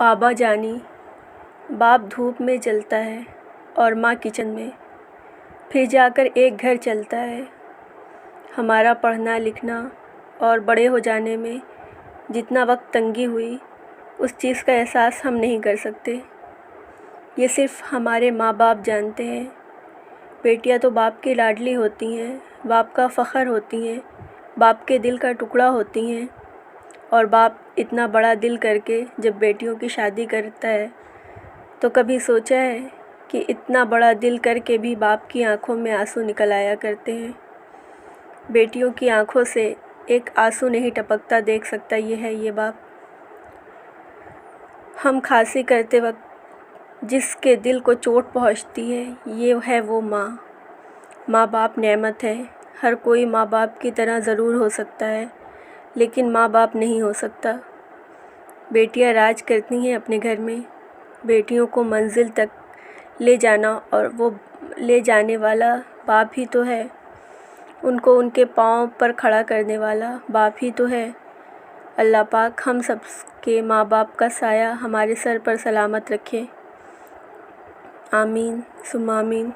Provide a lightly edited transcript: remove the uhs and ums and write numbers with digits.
آبا جانی، باپ دھوپ میں جلتا ہے اور ماں کچن میں، پھر جا کر ایک گھر چلتا ہے۔ ہمارا پڑھنا لکھنا اور بڑے ہو جانے میں جتنا وقت تنگی ہوئی، اس چیز کا احساس ہم نہیں کر سکتے۔ یہ صرف ہمارے ماں باپ جانتے ہیں۔ بیٹیاں تو باپ کی لاڈلی ہوتی ہیں، باپ کا فخر ہوتی ہیں، باپ کے دل کا ٹکڑا ہوتی ہیں، اور باپ اتنا بڑا دل کر کے جب بیٹیوں کی شادی کرتا ہے تو کبھی سوچا ہے کہ اتنا بڑا دل کر کے بھی باپ کی آنکھوں میں آنسو نکل آیا کرتے ہیں؟ بیٹیوں کی آنکھوں سے ایک آنسو نہیں ٹپکتا دیکھ سکتا یہ باپ۔ ہم کھانسی کرتے وقت جس کے دل کو چوٹ پہنچتی ہے، یہ ہے وہ ماں۔ ماں باپ نعمت ہے۔ ہر کوئی ماں باپ کی طرح ضرور ہو سکتا ہے، لیکن ماں باپ نہیں ہو سکتا۔ بیٹیاں راج کرتی ہیں اپنے گھر میں۔ بیٹیوں کو منزل تک لے جانا اور وہ لے جانے والا باپ ہی تو ہے۔ ان کو ان کے پاؤں پر کھڑا کرنے والا باپ ہی تو ہے۔ اللہ پاک ہم سب کے ماں باپ کا سایہ ہمارے سر پر سلامت رکھے۔ آمین ثم آمین۔